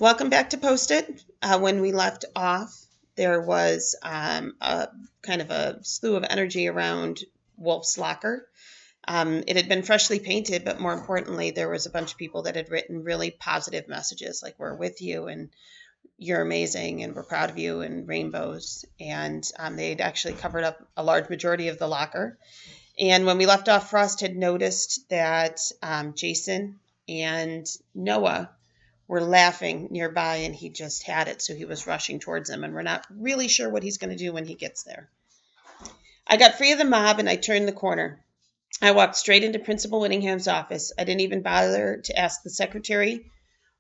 Welcome back to Post It. When we left off, there was a kind of a slew of energy around Wolf's locker. It had been freshly painted, but more importantly, there was a bunch of people that had written really positive messages like, "We're with you," and "You're amazing," and "We're proud of you," and rainbows. And they'd actually covered up a large majority of the locker. And when we left off, Frost had noticed that Jason and Noah were laughing nearby, and he just had it, so he was rushing towards them, and we're not really sure what he's going to do when he gets there. I got free of the mob, and I turned the corner. I walked straight into Principal Whittingham's office. I didn't even bother to ask the secretary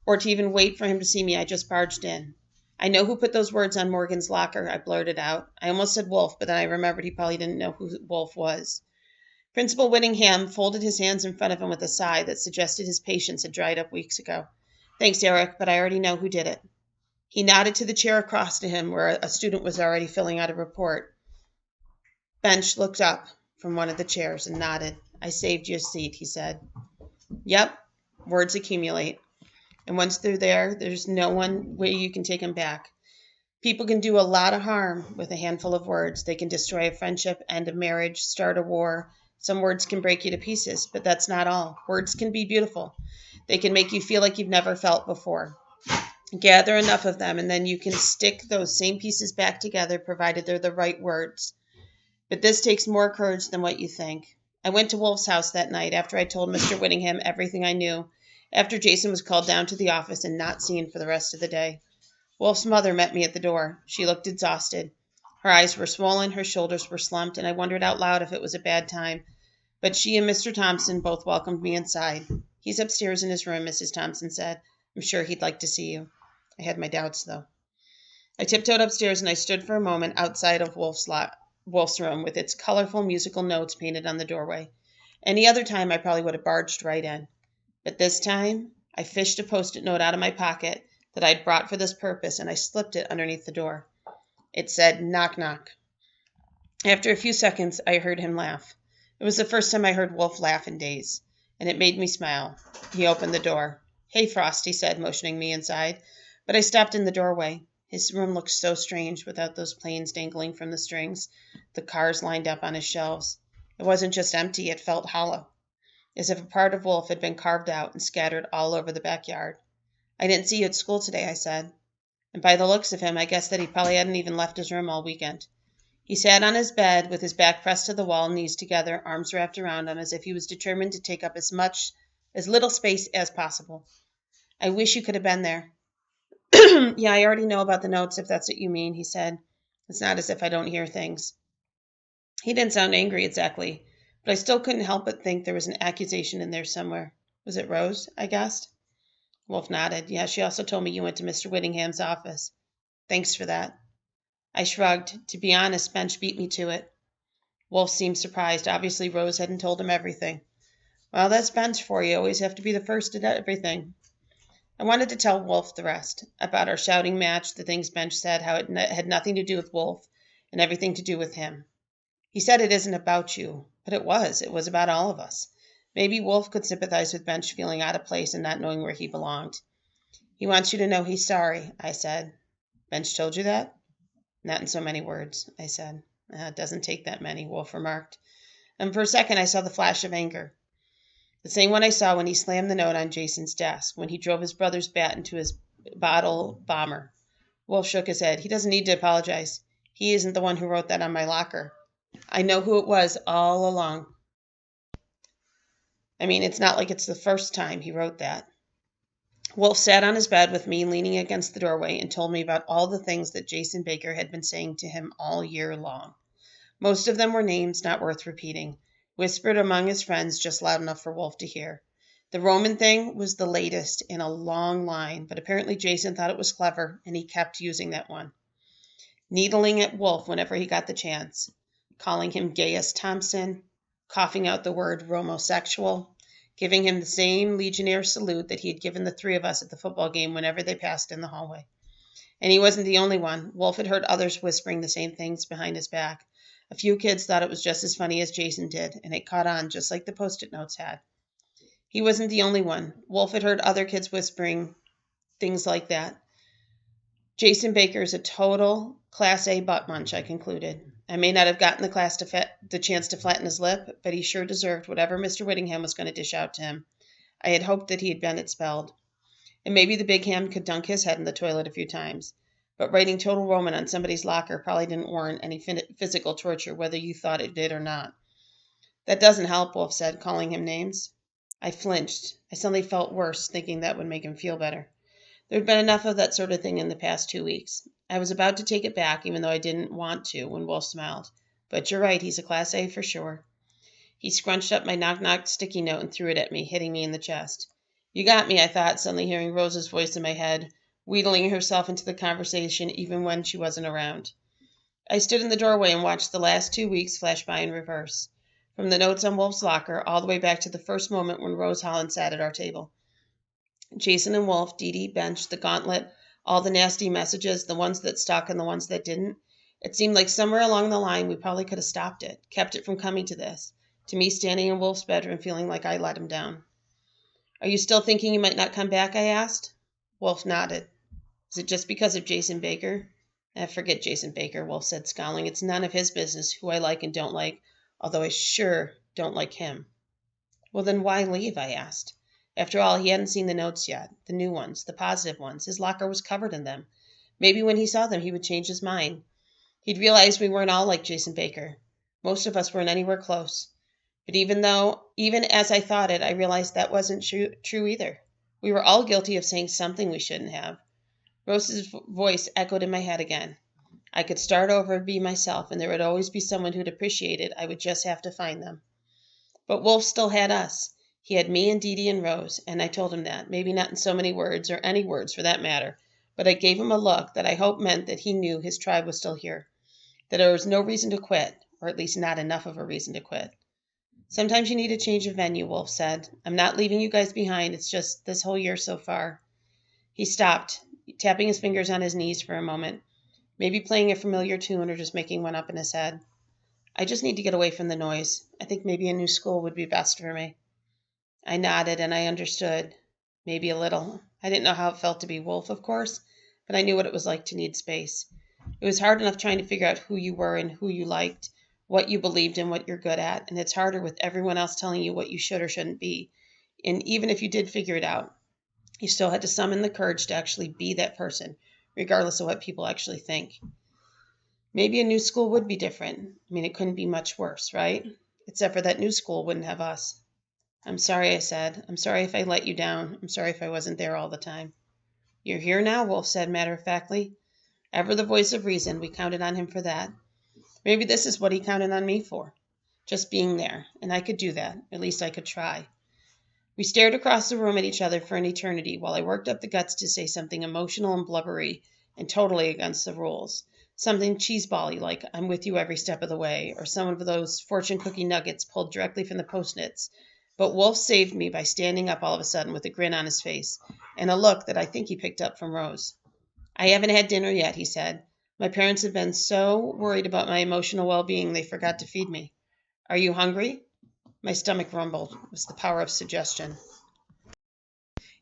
or to even wait for him to see me. I just barged in. "I know who put those words on Morgan's locker," I blurted out. I almost said Wolf, but then I remembered he probably didn't know who Wolf was. Principal Whittingham folded his hands in front of him with a sigh that suggested his patience had dried up weeks ago. "Thanks, Eric, but I already know who did it." He nodded to the chair across to him where a student was already filling out a report. Bench looked up from one of the chairs and nodded. "I saved your seat," he said. "Yep, words accumulate. And once they're there, there's no one way you can take them back. People can do a lot of harm with a handful of words. They can destroy a friendship, end a marriage, start a war. Some words can break you to pieces, but that's not all. Words can be beautiful. They can make you feel like you've never felt before. Gather enough of them, and then you can stick those same pieces back together, provided they're the right words. But this takes more courage than what you think. I went to Wolf's house that night after I told Mr. Whittingham everything I knew, after Jason was called down to the office and not seen for the rest of the day. Wolf's mother met me at the door. She looked exhausted. Her eyes were swollen, her shoulders were slumped, and I wondered out loud if it was a bad time. But she and Mr. Thompson both welcomed me inside. "He's upstairs in his room," Mrs. Thompson said. "I'm sure he'd like to see you." I had my doubts, though. I tiptoed upstairs and I stood for a moment outside of Wolf's room with its colorful musical notes painted on the doorway. Any other time I probably would have barged right in. But this time I fished a Post-it note out of my pocket that I'd brought for this purpose, and I slipped it underneath the door. It said, "Knock, knock." After a few seconds, I heard him laugh. It was the first time I heard Wolf laugh in days, and it made me smile. He opened the door. "Hey, Frost," he said, motioning me inside. But I stopped in the doorway. His room looked so strange without those planes dangling from the strings, the cars lined up on his shelves. It wasn't just empty, it felt hollow, as if a part of Wolf had been carved out and scattered all over the backyard. "I didn't see you at school today," I said. And by the looks of him, I guessed that he probably hadn't even left his room all weekend. He sat on his bed with his back pressed to the wall, knees together, arms wrapped around him, as if he was determined to take up as little space as possible. "I wish you could have been there." "Yeah, I already know about the notes, if that's what you mean," he said. "It's not as if I don't hear things." He didn't sound angry exactly, but I still couldn't help but think there was an accusation in there somewhere. "Was it Rose?" I guessed. Wolf nodded. "Yeah, she also told me you went to Mr. Whittingham's office." "Thanks for that." I shrugged. To be honest, Bench beat me to it. Wolf seemed surprised. Obviously, Rose hadn't told him everything. "Well, that's Bench for you. Always have to be the first at everything." I wanted to tell Wolf the rest, about our shouting match, the things Bench said, how it had nothing to do with Wolf and everything to do with him. "He said it isn't about you, but it was. It was about all of us." Maybe Wolf could sympathize with Bench feeling out of place and not knowing where he belonged. "He wants you to know he's sorry," I said. "Bench told you that?" "Not in so many words," I said. "It doesn't take that many," Wolf remarked. And for a second I saw the flash of anger. The same one I saw when he slammed the note on Jason's desk, when he drove his brother's bat into his bottle bomber. Wolf shook his head. "He doesn't need to apologize. He isn't the one who wrote that on my locker. I know who it was all along. I mean, it's not like it's the first time he wrote that." Wolf sat on his bed with me leaning against the doorway and told me about all the things that Jason Baker had been saying to him all year long. Most of them were names not worth repeating, whispered among his friends just loud enough for Wolf to hear. The Roman thing was the latest in a long line, but apparently Jason thought it was clever, and he kept using that one, needling at Wolf whenever he got the chance, calling him Gaius Thompson, coughing out the word Romosexual, giving him the same legionnaire salute that he had given the three of us at the football game whenever they passed in the hallway. And he wasn't the only one. Wolf had heard others whispering the same things behind his back. A few kids thought it was just as funny as Jason did, and it caught on just like the Post-it notes had. He wasn't the only one. Wolf had heard other kids whispering things like that. Jason Baker is a total Class A butt munch, I concluded. I may not have gotten the chance to flatten his lip, but he sure deserved whatever Mr. Whittingham was going to dish out to him. I had hoped that he had been expelled. And maybe the big ham could dunk his head in the toilet a few times. But writing Total Roman on somebody's locker probably didn't warrant any physical torture, whether you thought it did or not. That doesn't help, Wolf said, calling him names. I flinched. I suddenly felt worse, thinking that would make him feel better. There had been enough of that sort of thing in the past 2 weeks. I was about to take it back, even though I didn't want to, when Wolf smiled. But you're right, he's a Class A for sure. He scrunched up my knock-knock sticky note and threw it at me, hitting me in the chest. You got me, I thought, suddenly hearing Rose's voice in my head, wheedling herself into the conversation even when she wasn't around. I stood in the doorway and watched the last 2 weeks flash by in reverse, from the notes on Wolf's locker all the way back to the first moment when Rose Holland sat at our table. Jason and Wolf, Dee Dee, Bench, the gauntlet, all the nasty messages, the ones that stuck and the ones that didn't. It seemed like somewhere along the line we probably could have stopped it, kept it from coming to this, to me standing in Wolf's bedroom feeling like I let him down. Are you still thinking you might not come back? I asked. Wolf nodded. Is it just because of Jason Baker? Forget Jason Baker, Wolf said, scowling. It's none of his business who I like and don't like, although I sure don't like him. Well, then why leave? I asked. After all, he hadn't seen the notes yet, the new ones, the positive ones. His locker was covered in them. Maybe when he saw them, he would change his mind. He'd realize we weren't all like Jason Baker. Most of us weren't anywhere close. But even as I thought it, I realized that wasn't true either. We were all guilty of saying something we shouldn't have. Rose's voice echoed in my head again. I could start over and be myself, and there would always be someone who'd appreciate it. I would just have to find them. But Wolf still had us. He had me and Dee Dee and Rose, and I told him that, maybe not in so many words, or any words for that matter, but I gave him a look that I hope meant that he knew his tribe was still here, that there was no reason to quit, or at least not enough of a reason to quit. Sometimes you need a change of venue, Wolf said. I'm not leaving you guys behind, it's just this whole year so far. He stopped, tapping his fingers on his knees for a moment, maybe playing a familiar tune or just making one up in his head. I just need to get away from the noise. I think maybe a new school would be best for me. I nodded, and I understood. Maybe a little. I didn't know how it felt to be Wolf, of course, but I knew what it was like to need space. It was hard enough trying to figure out who you were and who you liked, what you believed and what you're good at, and it's harder with everyone else telling you what you should or shouldn't be. And even if you did figure it out, you still had to summon the courage to actually be that person, regardless of what people actually think. Maybe a new school would be different. I mean, it couldn't be much worse, right? Except for that new school wouldn't have us. I'm sorry, I said. I'm sorry if I let you down. I'm sorry if I wasn't there all the time. You're here now, Wolf said matter-of-factly. Ever the voice of reason, we counted on him for that. Maybe this is what he counted on me for. Just being there. And I could do that. At least I could try. We stared across the room at each other for an eternity while I worked up the guts to say something emotional and blubbery and totally against the rules. Something cheeseball-y like I'm with you every step of the way, or some of those fortune cookie nuggets pulled directly from the Post-its. But Wolf saved me by standing up all of a sudden with a grin on his face and a look that I think he picked up from Rose. I haven't had dinner yet, he said. My parents have been so worried about my emotional well-being they forgot to feed me. Are you hungry? My stomach rumbled. It was the power of suggestion.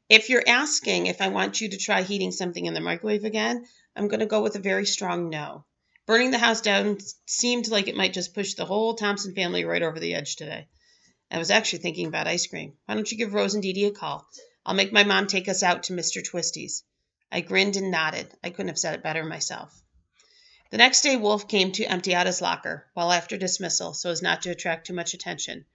If you're asking if I want you to try heating something in the microwave again, I'm going to go with a very strong no. Burning the house down seemed like it might just push the whole Thompson family right over the edge today. I was actually thinking about ice cream. Why don't you give Rose and Dee Dee a call? I'll make my mom take us out to Mr. Twisty's. I grinned and nodded. I couldn't have said it better myself. The next day, Wolf came to empty out his locker, well after dismissal, so as not to attract too much attention.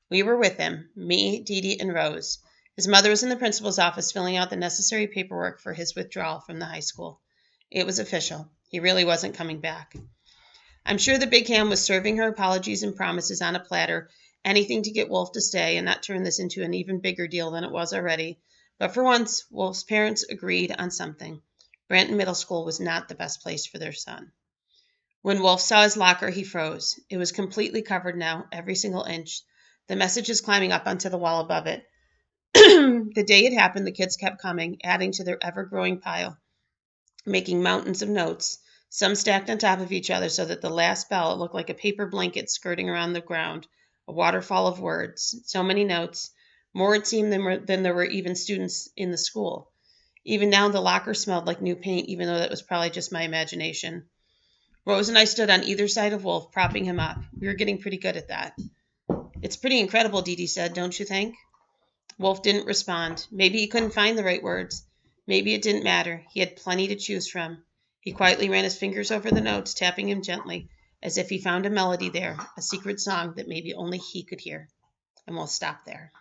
We were with him, me, Dee Dee, and Rose. His mother was in the principal's office filling out the necessary paperwork for his withdrawal from the high school. It was official. He really wasn't coming back. I'm sure the big ham was serving her apologies and promises on a platter, anything to get Wolf to stay and not turn this into an even bigger deal than it was already. But for once, Wolf's parents agreed on something. Branton Middle School was not the best place for their son. When Wolf saw his locker, he froze. It was completely covered now, every single inch. The messages climbing up onto the wall above it. The day it happened, the kids kept coming, adding to their ever-growing pile, making mountains of notes, some stacked on top of each other so that the last bell looked like a paper blanket skirting around the ground, a waterfall of words, so many notes, more it seemed than there were even students in the school. Even now, the locker smelled like new paint, even though that was probably just my imagination. Rose and I stood on either side of Wolf, propping him up. We were getting pretty good at that. It's pretty incredible, Dee Dee said, don't you think? Wolf didn't respond. Maybe he couldn't find the right words. Maybe it didn't matter. He had plenty to choose from. He quietly ran his fingers over the notes, tapping him gently, as if he found a melody there, a secret song that maybe only he could hear. And we'll stop there.